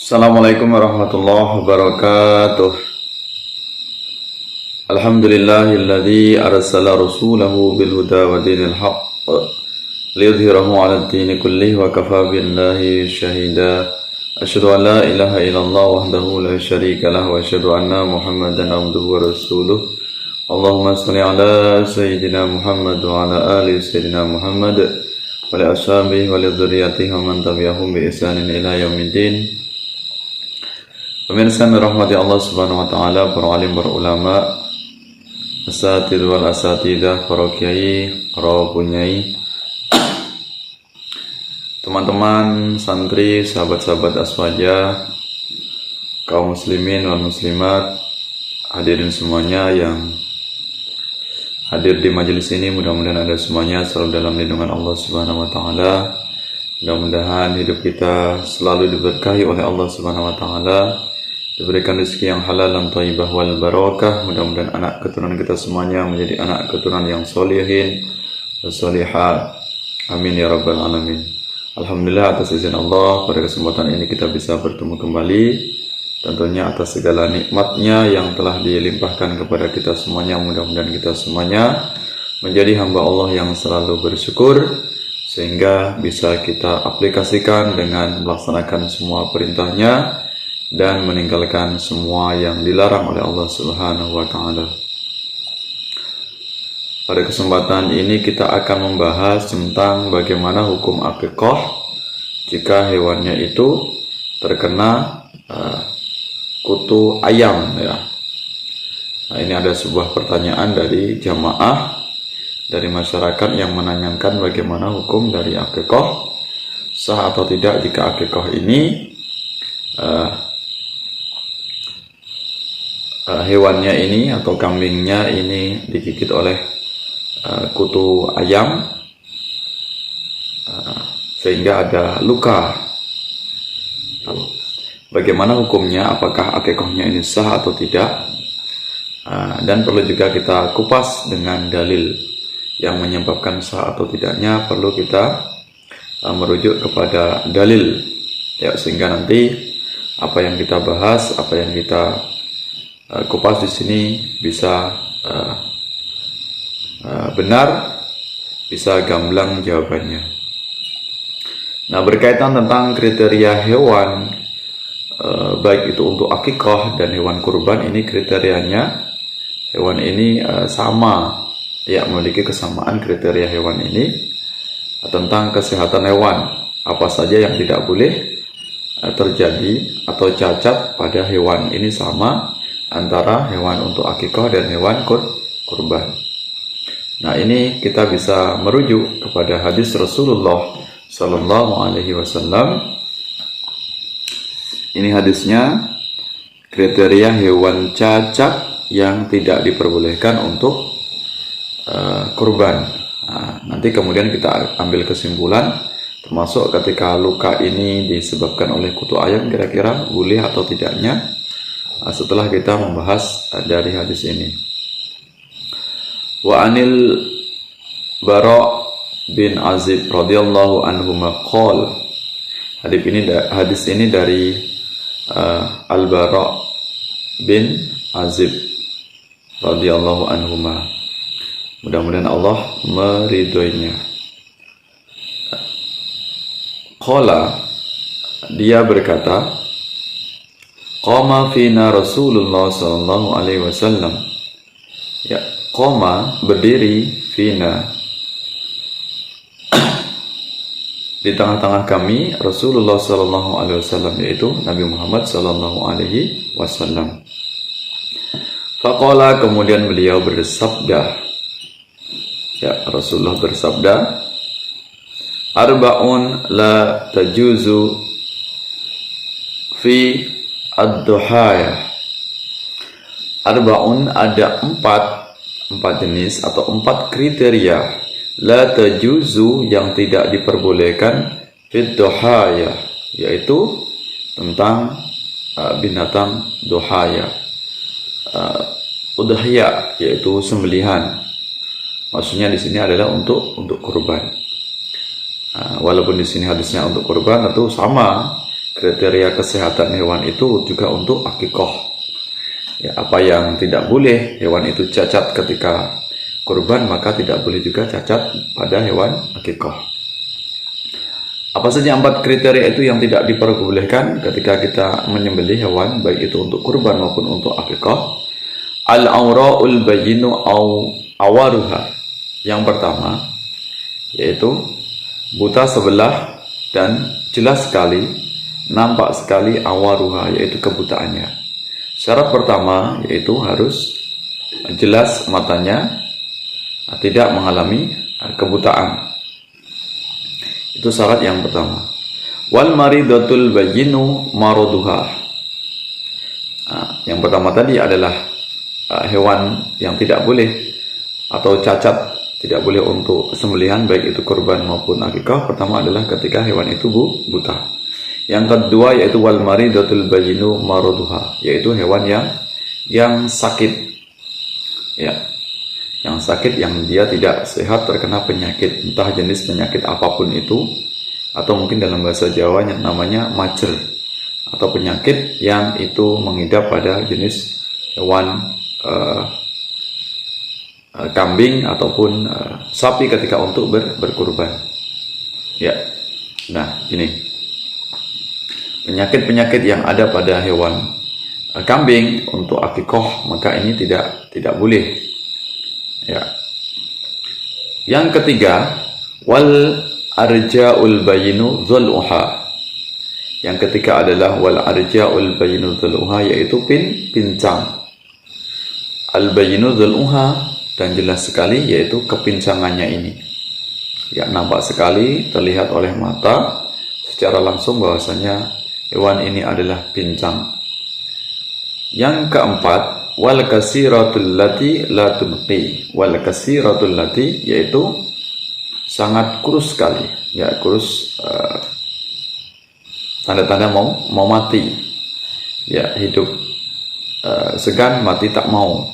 Assalamualaikum warahmatullahi wabarakatuh. Alhamdulillahilladzi arsala rasulahu bil huda wa dinil haqq liyudhhirahu 'alad dini kullihi wa kafa billahi shahida. Asyhadu an la ilaha illallah wahdahu la syarika lahu wa asyhadu anna Muhammadan abduhu wa rasuluh. Allahumma shalli ala sayyidina Muhammad wa ala ali sayyidina Muhammad wa li ashabihi wa li dzurriyyatihi wa man tabi'ahum bi ihsanin ila yaumiddin. Pemirsa rahmati Allah Subhanahu wa taala, para alim, para ulama, asatidz wal asatidah, para kiai, para punyai, teman-teman santri, sahabat-sahabat aswaja, kaum muslimin wal muslimat, hadirin semuanya yang hadir di majelis ini, mudah-mudahan Anda semuanya selalu dalam lindungan Allah Subhanahu wa taala. Mudah-mudahan hidup kita selalu diberkahi oleh Allah Subhanahu wa taala, diberikan rezeki yang halal dan thayyibah wal barakah. Mudah-mudahan anak keturunan kita semuanya menjadi anak keturunan yang solihin dan solihat. Amin ya rabbal alamin. Alhamdulillah, atas izin Allah pada kesempatan ini kita bisa bertemu kembali, tentunya atas segala nikmatnya yang telah dilimpahkan kepada kita semuanya. Mudah-mudahan kita semuanya menjadi hamba Allah yang selalu bersyukur, sehingga bisa kita aplikasikan dengan melaksanakan semua perintahnya dan meninggalkan semua yang dilarang oleh Allah Subhanahu wa taala. Pada kesempatan ini kita akan membahas tentang bagaimana hukum akikah jika hewannya itu terkena kutu ayam ya. Nah, ini ada sebuah pertanyaan dari jamaah, dari masyarakat yang menanyakan bagaimana hukum dari akikah, sah atau tidak jika akikah ini hewannya ini atau kambingnya ini digigit oleh kutu ayam sehingga ada luka. Bagaimana hukumnya? Apakah akikahnya ini sah atau tidak? Dan perlu juga kita kupas dengan dalil yang menyebabkan sah atau tidaknya. Perlu kita merujuk kepada dalil ya, sehingga nanti apa yang kita bahas, apa yang kita kupas di sini bisa benar, bisa gamblang jawabannya. Nah, berkaitan tentang kriteria hewan, baik itu untuk akikah dan hewan kurban, ini kriterianya hewan ini sama ya, memiliki kesamaan kriteria hewan ini tentang kesehatan hewan. Apa saja yang tidak boleh terjadi atau cacat pada hewan ini sama antara hewan untuk akikah dan hewan kurban. Nah, ini kita bisa merujuk kepada hadis Rasulullah Sallallahu Alaihi Wasallam. Ini hadisnya, kriteria hewan cacat yang tidak diperbolehkan untuk kurban. Nah, nanti kemudian kita ambil kesimpulan, termasuk ketika luka ini disebabkan oleh kutu ayam, kira-kira boleh atau tidaknya, setelah kita membahas dari hadis ini. Wa anil Bara' bin Azib radhiyallahu anhu maqal. Hadis ini dari Al-Bara' bin Azib radhiyallahu anhu. Mudah-mudahan Allah meridhoinya. Qala, dia berkata, qama fina Rasulullah sallallahu alaihi wasallam. Ya, qama berdiri, fina di tengah-tengah kami, Rasulullah sallallahu alaihi wasallam, yaitu Nabi Muhammad sallallahu alaihi wasallam. Faqala, kemudian beliau bersabda, ya, Rasulullah bersabda, arba'un la tajuzu fi ad-duhaya. Arba'un, ada empat jenis atau empat kriteria, la tajuzu, yang tidak diperbolehkan, fid duhaya, yaitu tentang binatang duhaya, udhiyah, yaitu sembelihan. Maksudnya di sini adalah untuk kurban. Walaupun di sini hadisnya untuk kurban, tentu sama kriteria kesehatan hewan itu juga untuk akikoh. Ya, apa yang tidak boleh hewan itu cacat ketika kurban, maka tidak boleh juga cacat pada hewan akikoh. Apa saja 4 kriteria itu yang tidak diperbolehkan ketika kita menyembelih hewan, baik itu untuk kurban maupun untuk akikoh? Al-awra'ul bayyinu awaruha. Yang pertama yaitu buta sebelah dan jelas sekali, nampak sekali awaruha, yaitu kebutaannya. Syarat pertama yaitu harus jelas matanya, tidak mengalami kebutaan. Itu syarat yang pertama. Wal maridatul bayyinu maraduha. Yang pertama tadi adalah hewan yang tidak boleh atau cacat, tidak boleh untuk sembelihan baik itu kurban maupun akikah. Pertama adalah ketika hewan itu buta. Yang kedua yaitu wal maridatul bayyinu maraduha, yaitu hewan yang sakit. Ya. Yang sakit, yang dia tidak sehat, terkena penyakit, entah jenis penyakit apapun itu, atau mungkin dalam bahasa Jawa yang namanya macer, atau penyakit yang itu mengidap pada jenis hewan kambing ataupun sapi ketika untuk berkurban. Ya, nah ini penyakit-penyakit yang ada pada hewan kambing untuk akikoh, maka ini tidak boleh. Ya. Yang ketiga, wal arja'ul bayyinu dhul'uha. Yang ketiga adalah wal arja'ul bayyinu dhul'uha, yaitu pincang. Al bayyinu dhul'uha, dan jelas sekali, yaitu kepincangannya ini. Ya, nampak sekali, terlihat oleh mata secara langsung bahwasanya hewan ini adalah pincang. Yang keempat, wal kasiratul lati la tunqi. Wal kasiratul lati, yaitu sangat kurus sekali. Ya, kurus, tanda-tanda mau mati. Ya, hidup segan, mati tak mau.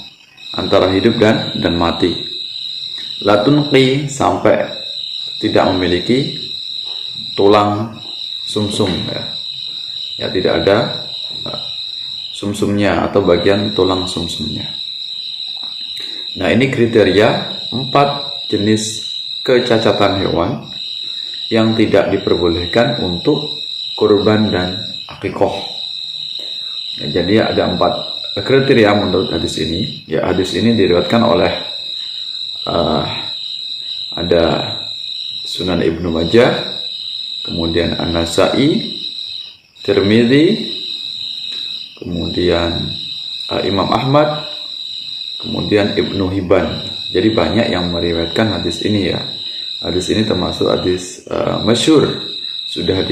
Antara hidup dan mati. La tunqi, sampai tidak memiliki tulang sumsum. Ya, tidak ada sumsumnya atau bagian tulang sumsumnya. Nah, ini kriteria 4 jenis kecacatan hewan yang tidak diperbolehkan untuk kurban dan akikoh. Ya, jadi ada 4 kriteria menurut hadis ini. Ya, hadis ini diriwayatkan oleh ada Sunan Ibnu Majah, kemudian An-Nasa'i, Tirmidzi, kemudian Imam Ahmad, kemudian Ibnu Hibban. Jadi banyak yang meriwayatkan hadis ini ya. Hadis ini termasuk hadis masyhur, sudah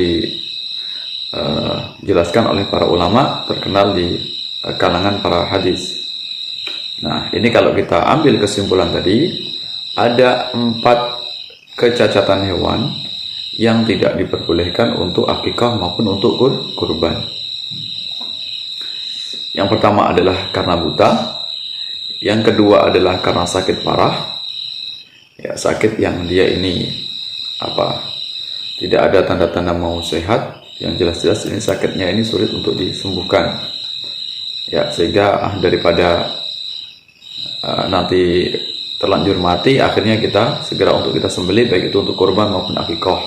dijelaskan oleh para ulama, terkenal di kalangan para hadis. Nah, ini kalau kita ambil kesimpulan tadi, ada 4 kecacatan hewan yang tidak diperbolehkan untuk akikah maupun untuk kurban. Yang pertama adalah karena buta. Yang kedua adalah karena sakit parah. Ya, sakit yang dia ini tidak ada tanda-tanda mau sehat. Yang jelas-jelas ini sakitnya ini sulit untuk disembuhkan. Ya, sehingga daripada nanti terlanjur mati, akhirnya kita segera untuk kita sembelih, baik itu untuk kurban maupun akikoh.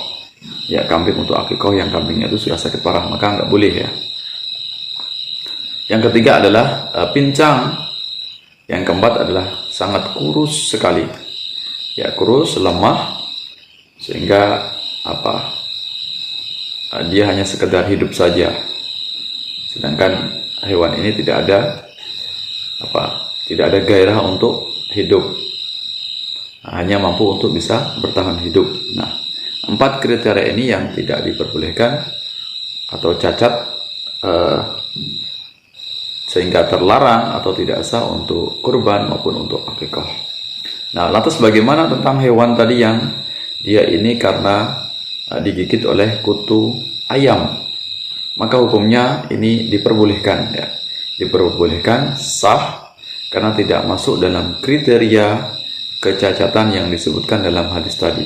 Ya, kambing untuk akikoh yang kambingnya itu sudah sakit parah, maka nggak boleh ya. Yang ketiga adalah pincang. Yang keempat adalah sangat kurus sekali. Ya, kurus, lemah, sehingga dia hanya sekedar hidup saja. Sedangkan hewan ini tidak ada gairah untuk hidup. Hanya mampu untuk bisa bertahan hidup. Nah, 4 kriteria ini yang tidak diperbolehkan atau cacat, sehingga terlarang atau tidak sah untuk kurban maupun untuk akikah. Nah, lantas bagaimana tentang hewan tadi yang dia ini karena digigit oleh kutu ayam? Maka hukumnya ini diperbolehkan ya. Diperbolehkan, sah, karena tidak masuk dalam kriteria kecacatan yang disebutkan dalam hadis tadi.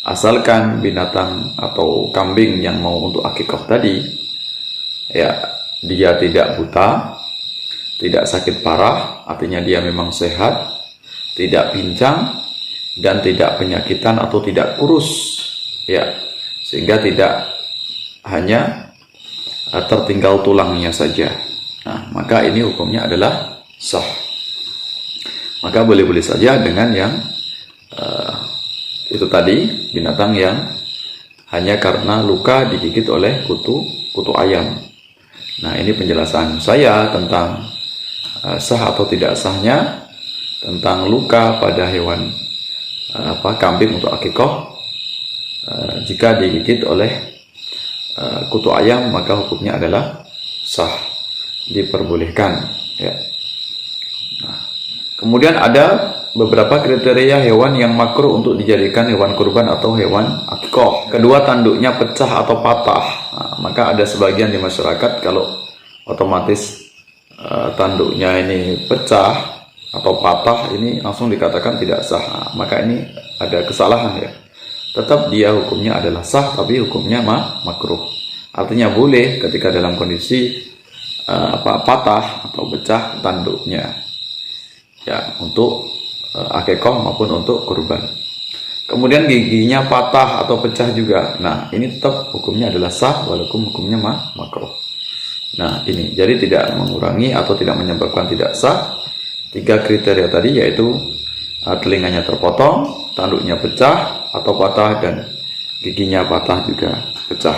Asalkan binatang atau kambing yang mau untuk akikah tadi ya, dia tidak buta, tidak sakit parah, artinya dia memang sehat, tidak pincang, dan tidak penyakitan atau tidak kurus, ya, sehingga tidak hanya tertinggal tulangnya saja. Nah, maka ini hukumnya adalah sah. Maka boleh-boleh saja dengan yang itu tadi, binatang yang hanya karena luka digigit oleh kutu ayam. Nah, ini penjelasan saya tentang sah atau tidak sahnya, tentang luka pada hewan kambing untuk akikoh. Jika digigit oleh kutu ayam, maka hukumnya adalah sah, diperbolehkan, ya. Nah, kemudian ada beberapa kriteria hewan yang makruh untuk dijadikan hewan kurban atau hewan akikoh. Kedua, tanduknya pecah atau patah. Nah, maka ada sebagian di masyarakat kalau otomatis tanduknya ini pecah atau patah, ini langsung dikatakan tidak sah. Nah, maka ini ada kesalahan, ya. Tetap dia hukumnya adalah sah, tapi hukumnya makruh. Artinya boleh ketika dalam kondisi patah atau pecah tanduknya, ya, untuk akikoh maupun untuk kurban. Kemudian giginya patah atau pecah juga. Nah, ini tetap hukumnya adalah sah walaupun hukumnya makruh. Nah, ini jadi tidak mengurangi atau tidak menyebabkan tidak sah. 3 kriteria tadi, yaitu telinganya terpotong, tanduknya pecah atau patah, dan giginya patah juga pecah.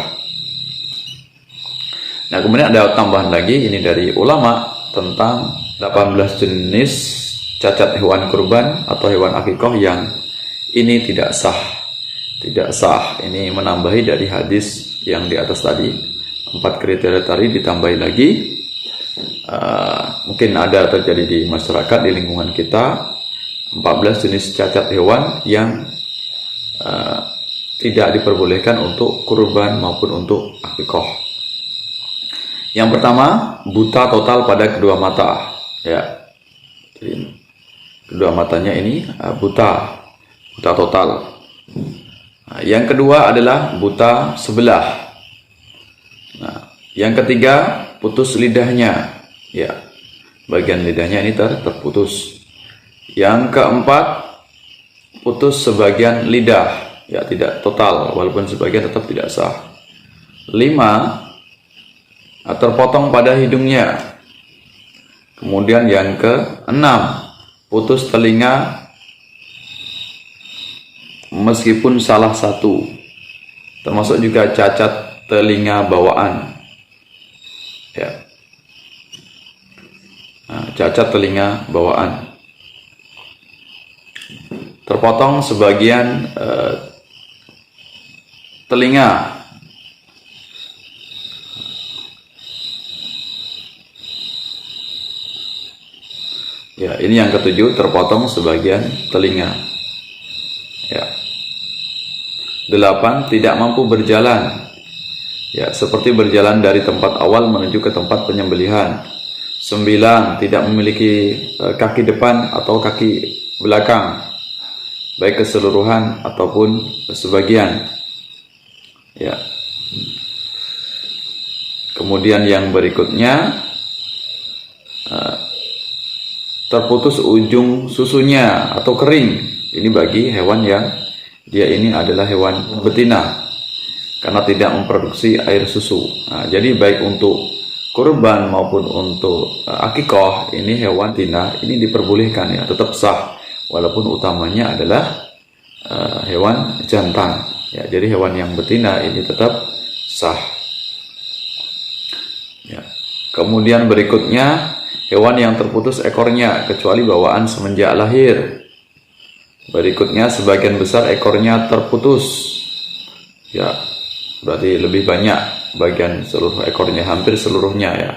Nah, kemudian ada tambahan lagi ini dari ulama tentang 18 jenis cacat hewan kurban atau hewan akikoh yang ini tidak sah. Tidak sah, ini menambahi dari hadis yang di atas tadi. 4 kriteria tadi ditambahi lagi. Mungkin ada terjadi di masyarakat, di lingkungan kita, 14 jenis cacat hewan yang tidak diperbolehkan untuk kurban maupun untuk akikoh. Yang pertama, buta total pada kedua mata, ya. Jadi, kedua matanya ini buta total. Nah, yang kedua adalah buta sebelah. Nah, yang ketiga, putus lidahnya, ya, bagian lidahnya ini terputus. Yang keempat, putus sebagian lidah, ya, tidak total, walaupun sebagian tetap tidak sah. 5, terpotong pada hidungnya. Kemudian yang ke-6, putus telinga meskipun salah satu, termasuk juga cacat telinga bawaan, ya. Nah, cacat telinga bawaan, terpotong sebagian telinga. Ya, ini yang ke-7, terpotong sebagian telinga. Ya. 8, tidak mampu berjalan. Ya, seperti berjalan dari tempat awal menuju ke tempat penyembelihan. 9, tidak memiliki kaki depan atau kaki belakang, baik keseluruhan ataupun sebagian. Ya. Kemudian yang berikutnya, terputus ujung susunya atau kering. Ini bagi hewan yang dia ini adalah hewan betina, karena tidak memproduksi air susu. Nah, jadi baik untuk kurban maupun untuk akikoh, ini hewan betina ini diperbolehkan, ya, tetap sah, walaupun utamanya adalah hewan jantan. Ya, jadi hewan yang betina ini tetap sah. Ya. Kemudian berikutnya, hewan yang terputus ekornya kecuali bawaan semenjak lahir. Berikutnya, sebagian besar ekornya terputus. Ya, berarti lebih banyak bagian seluruh ekornya, hampir seluruhnya, ya.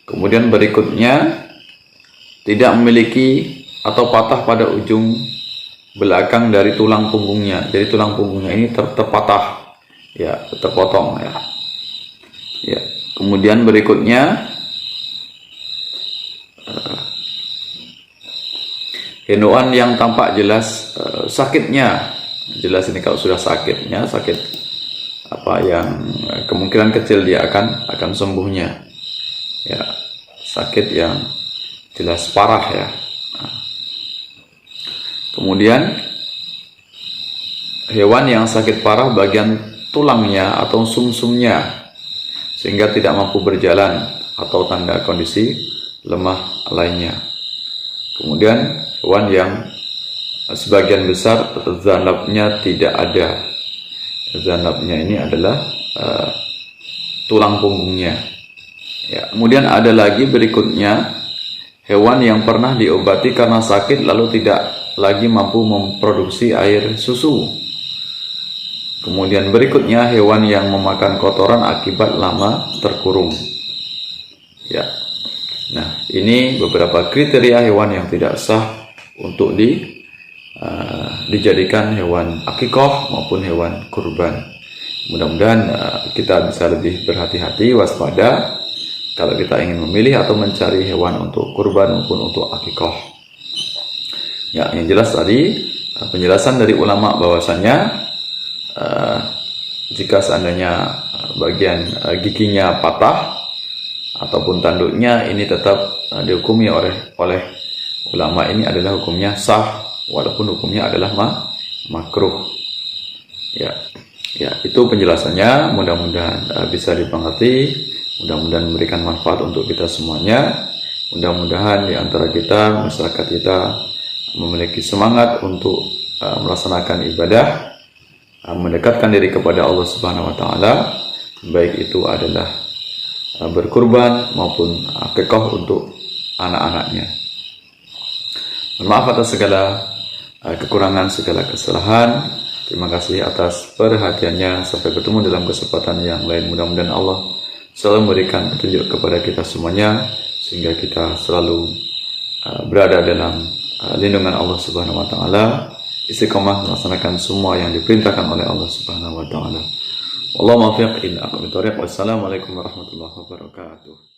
Kemudian berikutnya, tidak memiliki atau patah pada ujung belakang dari tulang punggungnya. Jadi tulang punggungnya ini terpatah, ya, terpotong, ya. Ya. Kemudian berikutnya, hewan yang tampak jelas sakitnya. Jelas ini kalau sudah sakitnya, sakit apa yang kemungkinan kecil dia akan sembuhnya. Ya, sakit yang jelas parah ya. Nah, kemudian hewan yang sakit parah bagian tulangnya atau sumsumnya sehingga tidak mampu berjalan atau tanda kondisi lemah lainnya. Kemudian hewan yang sebagian besar zanabnya tidak ada. Zanabnya ini adalah tulang punggungnya. Ya, kemudian ada lagi berikutnya hewan yang pernah diobati karena sakit lalu tidak lagi mampu memproduksi air susu. Kemudian berikutnya hewan yang memakan kotoran akibat lama terkurung. Ya. Nah, ini beberapa kriteria hewan yang tidak sah untuk dijadikan hewan akikah maupun hewan kurban. Mudah-mudahan kita bisa lebih berhati-hati, waspada kalau kita ingin memilih atau mencari hewan untuk kurban maupun untuk akikah. Ya, yang jelas tadi penjelasan dari ulama bahwasanya jika seandainya bagian giginya patah ataupun tanduknya, ini tetap dihukumi oleh ulama ini adalah hukumnya sah walaupun hukumnya adalah makruh. Ya, itu penjelasannya. Mudah-mudahan bisa dimengerti, mudah-mudahan memberikan manfaat untuk kita semuanya. Mudah-mudahan di antara kita, masyarakat kita memiliki semangat untuk melaksanakan ibadah, mendekatkan diri kepada Allah Subhanahu wa taala, baik itu adalah berkurban maupun akikah untuk anak-anaknya. Maaf atas segala kekurangan, segala kesalahan. Terima kasih atas perhatiannya. Sampai bertemu dalam kesempatan yang lain. Mudah-mudahan Allah selalu memberikan petunjuk kepada kita semuanya sehingga kita selalu berada dalam lindungan Allah Subhanahu wa taala, istiqomah melaksanakan semua yang diperintahkan oleh Allah Subhanahu wa taala. Wallahu muwaffiq ila aqwamit thoriq. Wassalamualaikum warahmatullahi wabarakatuh.